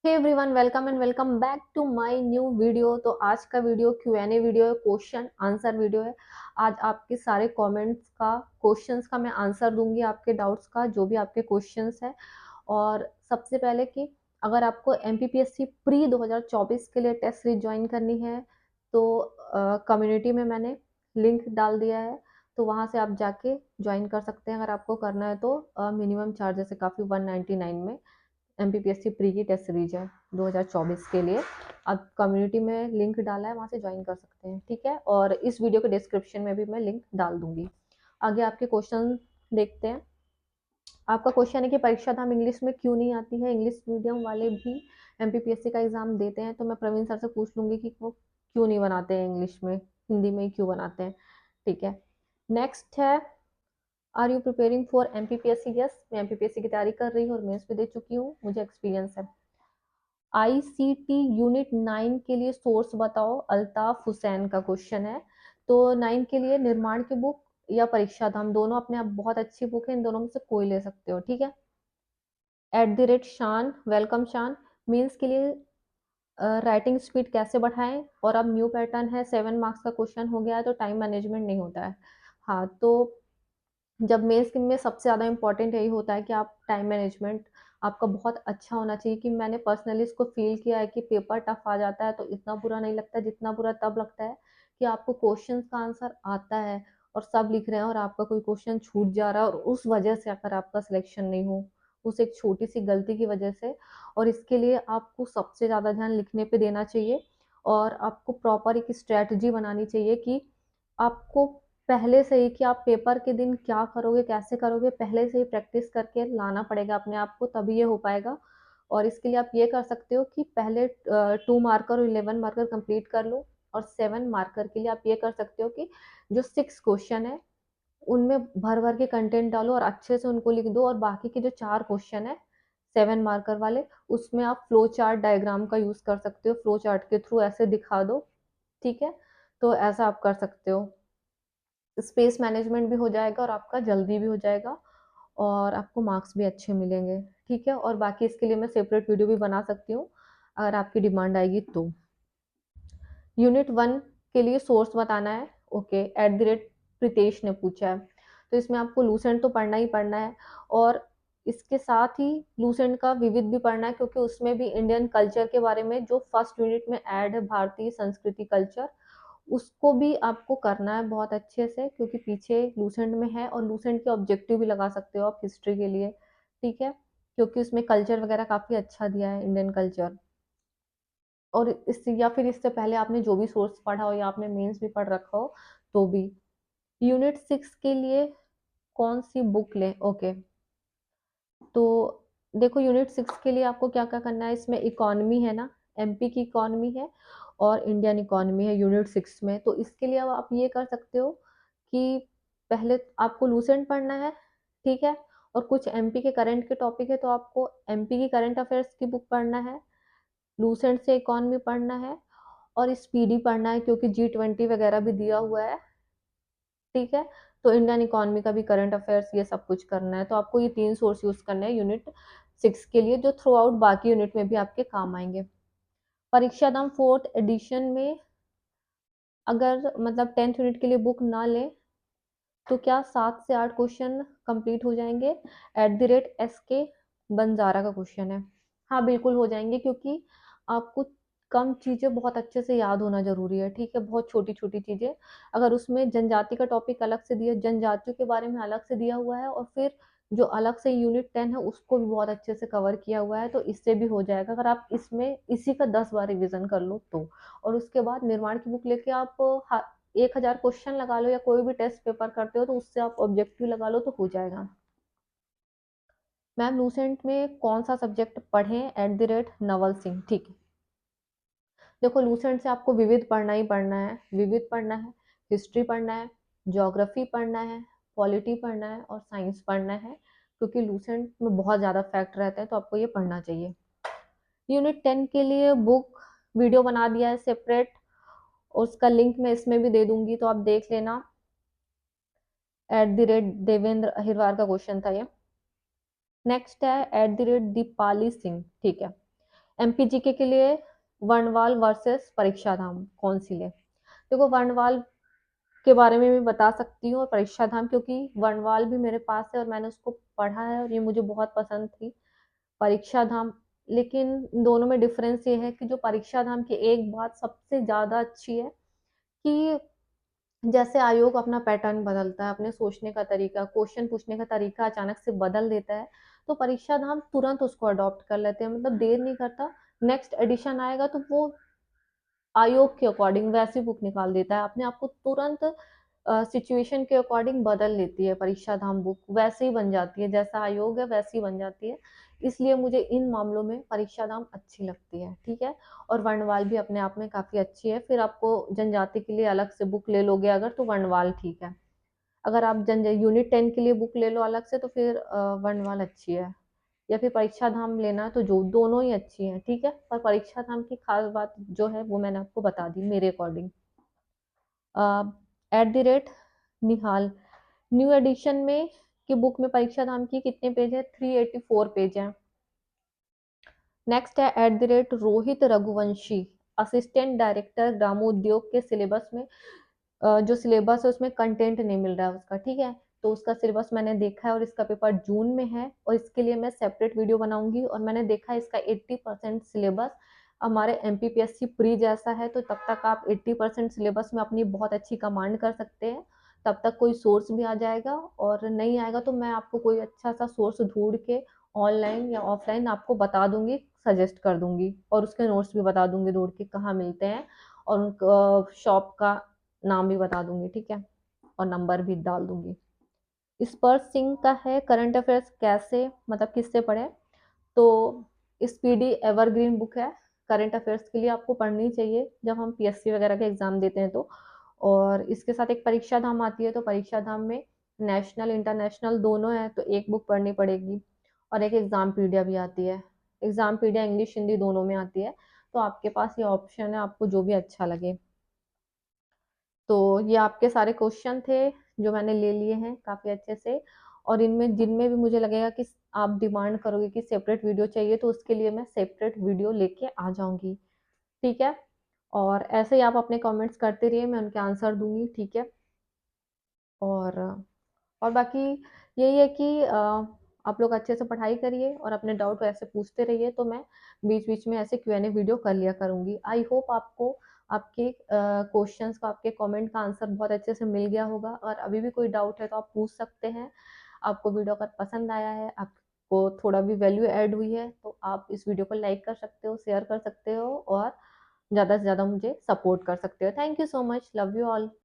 Hey everyone, welcome and welcome back to my new video. तो आज का video Q&A video है, question answer video है। आज आपके सारे कमेंट्स का, क्वेश्चंस का मैं आंसर दूंगी, आपके डाउट्स का जो भी आपके क्वेश्चंस है। और सबसे पहले कि अगर आपको MPPSC प्री 2024 के लिए टेस्ट सीरीज ज्वाइन करनी है तो कम्युनिटी में मैंने लिंक डाल दिया है, तो वहाँ से आप जाके ज्वाइन कर सकते हैं। अगर आपको करना है तो मिनिमम चार्जेस है काफ़ी, 199 में MPPSC प्री की टेस्ट सीरीज है 2024 के लिए। आप कम्युनिटी में लिंक डाला है, वहाँ से ज्वाइन कर सकते हैं, ठीक है। और इस वीडियो के डिस्क्रिप्शन में भी मैं लिंक डाल दूंगी। आगे आपके क्वेश्चन देखते हैं। आपका क्वेश्चन है कि परीक्षा धाम इंग्लिश में क्यों नहीं आती है। इंग्लिश मीडियम वाले भी MPPSC का एग्जाम देते हैं, तो मैं प्रवीण सर से पूछ लूंगी कि वो क्यों नहीं बनाते हैं इंग्लिश में, हिंदी में ही क्यों बनाते हैं, ठीक है। नेक्स्ट है, are you preparing for MPPSC। Yes, मैं MPPSC की तैयारी कर रही हूँ और मेंस भी दे चुकी हूँ, मुझे एक्सपीरियंस है। ICT यूनिट 9 के लिए सोर्स बताओ, अल्ताफ हुसैन का क्वेश्चन है। तो 9 के लिए निर्माण की बुक या परीक्षा धाम, दोनों अपने आप बहुत अच्छी बुक है, इन दोनों में से कोई ले सकते हो, ठीक है। @शान, वेलकम शान। मीन्स के लिए राइटिंग स्पीड कैसे बढ़ाएं, और अब न्यू पैटर्न है, 7 मार्क्स का क्वेश्चन हो गया है तो टाइम मैनेजमेंट नहीं होता है। हाँ, तो जब मेंस में सबसे ज़्यादा इम्पोर्टेंट यही होता है कि आप टाइम मैनेजमेंट आपका बहुत अच्छा होना चाहिए। कि मैंने पर्सनली इसको फील किया है कि पेपर टफ आ जाता है तो इतना बुरा नहीं लगता, जितना बुरा तब लगता है कि आपको क्वेश्चंस का आंसर आता है और सब लिख रहे हैं और आपका कोई क्वेश्चन छूट जा रहा है, और उस वजह से अगर आपका सिलेक्शन नहीं हो, उस एक छोटी सी गलती की वजह से। और इसके लिए आपको सबसे ज़्यादा ध्यान लिखने पे देना चाहिए, और आपको प्रॉपर एक स्ट्रैटेजी बनानी चाहिए कि आपको पहले से ही, कि आप पेपर के दिन क्या करोगे, कैसे करोगे, पहले से ही प्रैक्टिस करके लाना पड़ेगा अपने आप को, तभी ये हो पाएगा। और इसके लिए आप ये कर सकते हो कि पहले 2 मार्कर और 11 मार्कर कंप्लीट कर लो, और 7 मार्कर के लिए आप ये कर सकते हो कि जो 6 क्वेश्चन है उनमें भर भर के कंटेंट डालो और अच्छे से उनको लिख दो, और बाकी के जो 4 क्वेश्चन है 7 मार्कर वाले, उसमें आप फ्लो चार्ट डायग्राम का यूज कर सकते हो, फ्लो चार्ट के थ्रू ऐसे दिखा दो, ठीक है। तो ऐसा आप कर सकते हो, स्पेस मैनेजमेंट भी हो जाएगा और आपका जल्दी भी हो जाएगा, और आपको मार्क्स भी अच्छे मिलेंगे, ठीक है। और बाकी इसके लिए मैं सेपरेट वीडियो भी बना सकती हूँ अगर आपकी डिमांड आएगी तो। यूनिट 1 के लिए सोर्स बताना है, ओके। @प्रीतेश ने पूछा है, तो इसमें आपको लूसेंट तो पढ़ना ही पढ़ना है, और इसके साथ ही लूसेंट का विविध भी पढ़ना है, क्योंकि उसमें भी इंडियन कल्चर के बारे में जो फर्स्ट यूनिट में ऐड है, भारतीय संस्कृति कल्चर, उसको भी आपको करना है बहुत अच्छे से, क्योंकि पीछे लूसेंट में है, और लूसेंट के ऑब्जेक्टिव भी लगा सकते हो आप हिस्ट्री के लिए, ठीक है। क्योंकि उसमें कल्चर वगैरह काफ़ी अच्छा दिया है, इंडियन कल्चर। और इससे, या फिर इससे पहले आपने जो भी सोर्स पढ़ा हो, या आपने मेंस भी पढ़ रखा हो, तो भी। यूनिट 6 के लिए कौन सी बुक लें, ओके। तो देखो, यूनिट 6 के लिए आपको क्या क्या करना है, इसमें इकोनॉमी है ना, MP की इकोनॉमी है और इंडियन इकोनॉमी है यूनिट 6 में। तो इसके लिए अब आप ये कर सकते हो कि पहले आपको लूसेंट पढ़ना है, ठीक है। और कुछ MP के करंट के टॉपिक है, तो आपको MP की करंट अफेयर्स की बुक पढ़ना है, लूसेंट से इकोनॉमी पढ़ना है, और स्पीडी पढ़ना है, क्योंकि G20 वगैरह भी दिया हुआ है, ठीक है। तो इंडियन इकोनॉमी का भी, करंट अफेयर्स, ये सब कुछ करना है। तो आपको ये 3 सोर्स यूज करना है यूनिट 6 के लिए, जो थ्रू आउट बाकी यूनिट में भी आपके काम आएंगे। परीक्षा दाम 4th एडिशन में अगर मतलब 10th यूनिट के लिए बुक ना ले, तो क्या 7 से 8 क्वेश्चन कंप्लीट हो जाएंगे। @SK बंजारा का क्वेश्चन है। हाँ, बिल्कुल हो जाएंगे, क्योंकि आपको कम चीज़ें बहुत अच्छे से याद होना जरूरी है, ठीक है। बहुत छोटी छोटी चीज़ें, अगर उसमें जनजाति का टॉपिक अलग से दिया, जनजातियों के बारे में अलग से दिया हुआ है, और फिर जो अलग से यूनिट 10 है उसको भी बहुत अच्छे से कवर किया हुआ है, तो इससे भी हो जाएगा अगर आप इसमें इसी का 10 बार रिविजन कर लो तो। और उसके बाद निर्माण की बुक लेके आप 1000 क्वेश्चन लगा लो, या कोई भी टेस्ट पेपर करते हो तो उससे आप ऑब्जेक्टिव लगा लो, तो हो जाएगा। मैम, लूसेंट में कौन सा सब्जेक्ट पढ़ें, @नवल सिंह, ठीक है। देखो, लूसेंट से आपको विविध पढ़ना ही पढ़ना है, विविध पढ़ना है, हिस्ट्री पढ़ना है, ज्योग्राफी पढ़ना है, पॉलिटी पढ़ना है, और साइंस पढ़ना है, क्योंकि लूसेंट में बहुत ज़्यादा फैक्ट रहता है, तो आपको ये पढ़ना चाहिए। यूनिट 10 के लिए बुक वीडियो बना दिया है सेपरेट, और उसका लिंक मैं इसमें भी दे दूंगी, तो आप देख लेना। @देवेंद्र अहिरवार का क्वेश्चन था ये। नेक्स्ट है @दीपाली सिंह, ठीक है। एमपीजीके के लिए वर्णवाल वर्सेस परीक्षा धाम कौन सी ले? देखो, वर्णवाल के बारे में भी बता सकती हूँ और परीक्षा धाम, क्योंकि वर्णवाल भी मेरे पास है और मैंने उसको पढ़ा है और ये मुझे बहुत पसंद थी। परीक्षा धाम, लेकिन दोनों में डिफरेंस ये है कि जो परीक्षा धाम की एक बात सबसे ज़्यादा अच्छी है कि जैसे आयोग अपना पैटर्न बदलता है, अपने सोचने का तरीका, क्वेश्चन पूछने का तरीका अचानक से बदल देता है, तो परीक्षा धाम तुरंत उसको अडॉप्ट कर लेते हैं, मतलब देर नहीं करता। नेक्स्ट एडिशन आएगा तो वो आयोग के अकॉर्डिंग वैसी बुक निकाल देता है, अपने आप को तुरंत सिचुएशन के अकॉर्डिंग बदल लेती है परीक्षा धाम बुक, वैसे ही बन जाती है, जैसा आयोग है वैसी ही बन जाती है। इसलिए मुझे इन मामलों में परीक्षा धाम अच्छी लगती है, ठीक है। और वर्णवाल भी अपने आप में काफी अच्छी है। फिर आपको जनजाति के लिए अलग से बुक ले लोगे अगर, तो वर्णवाल ठीक है। अगर आप जन यूनिट 10 के लिए बुक ले लो अलग से, तो फिर वर्णवाल अच्छी है। या फिर परीक्षा धाम लेना है तो जो दोनों ही अच्छी हैं, ठीक है। पर परीक्षा धाम की खास बात जो है वो मैंने आपको बता दी मेरे according. At the rate Nihal, new edition में की बुक में परीक्षा धाम की कितने पेज है? 384 पेज है। नेक्स्ट है eight the rate Rohit Raghuvanshi, assistant director ग्रामोद्योग के सिलेबस में जो सिलेबस है उसमें कंटेंट नहीं मिल रहा है उसका, ठीक है। तो उसका सिलेबस मैंने देखा है और इसका पेपर जून में है और इसके लिए मैं सेपरेट वीडियो बनाऊंगी। और मैंने देखा है इसका 80% सिलेबस हमारे एमपीपीएससी प्री जैसा है, तो तब तक आप 80% सिलेबस में अपनी बहुत अच्छी कमांड कर सकते हैं। तब तक कोई सोर्स भी आ जाएगा, और नहीं आएगा तो मैं आपको कोई अच्छा सा सोर्स ढूंढ के ऑनलाइन या ऑफलाइन आपको बता दूंगी, सजेस्ट कर दूंगी, और उसके नोट्स भी बता दूंगी ढूंढ के कहाँ मिलते हैं, और उन शॉप का नाम भी बता दूंगी, ठीक है, और नंबर भी डाल दूंगी। स्पर्श सिंह का है करंट अफेयर्स कैसे, मतलब किससे पढ़े? तो स्पीडी एवरग्रीन बुक है, करंट अफेयर्स के लिए आपको पढ़नी चाहिए जब हम पीएससी वगैरह के एग्जाम देते हैं तो। और इसके साथ एक परीक्षा धाम आती है, तो परीक्षा धाम में नेशनल इंटरनेशनल दोनों है, तो एक बुक पढ़नी पड़ेगी। और एक एग्जाम पीडिया भी आती है, एग्जाम पीडिया इंग्लिश हिंदी दोनों में आती है। तो आपके पास ये ऑप्शन है, आपको जो भी अच्छा लगे। तो ये आपके सारे क्वेश्चन थे जो मैंने ले लिए हैं काफ़ी अच्छे से। और इनमें जिनमें भी मुझे लगेगा कि आप डिमांड करोगे कि सेपरेट वीडियो चाहिए, तो उसके लिए मैं सेपरेट वीडियो लेके आ जाऊंगी, ठीक है। और ऐसे ही आप अपने कमेंट्स करते रहिए, मैं उनके आंसर दूंगी, ठीक है। और बाकी यही है कि आप लोग अच्छे से पढ़ाई करिए और अपने डाउट ऐसे पूछते रहिए, तो मैं बीच बीच में ऐसे क्यूएनए वीडियो कर लिया करूंगी। आई होप आपको आपके क्वेश्चंस का, आपके कमेंट का आंसर बहुत अच्छे से मिल गया होगा। और अभी भी कोई डाउट है तो आप पूछ सकते हैं। आपको वीडियो अगर पसंद आया है, आपको थोड़ा भी वैल्यू ऐड हुई है, तो आप इस वीडियो को लाइक कर सकते हो, शेयर कर सकते हो, और ज़्यादा से ज़्यादा मुझे सपोर्ट कर सकते हो। Thank you so much, love you all.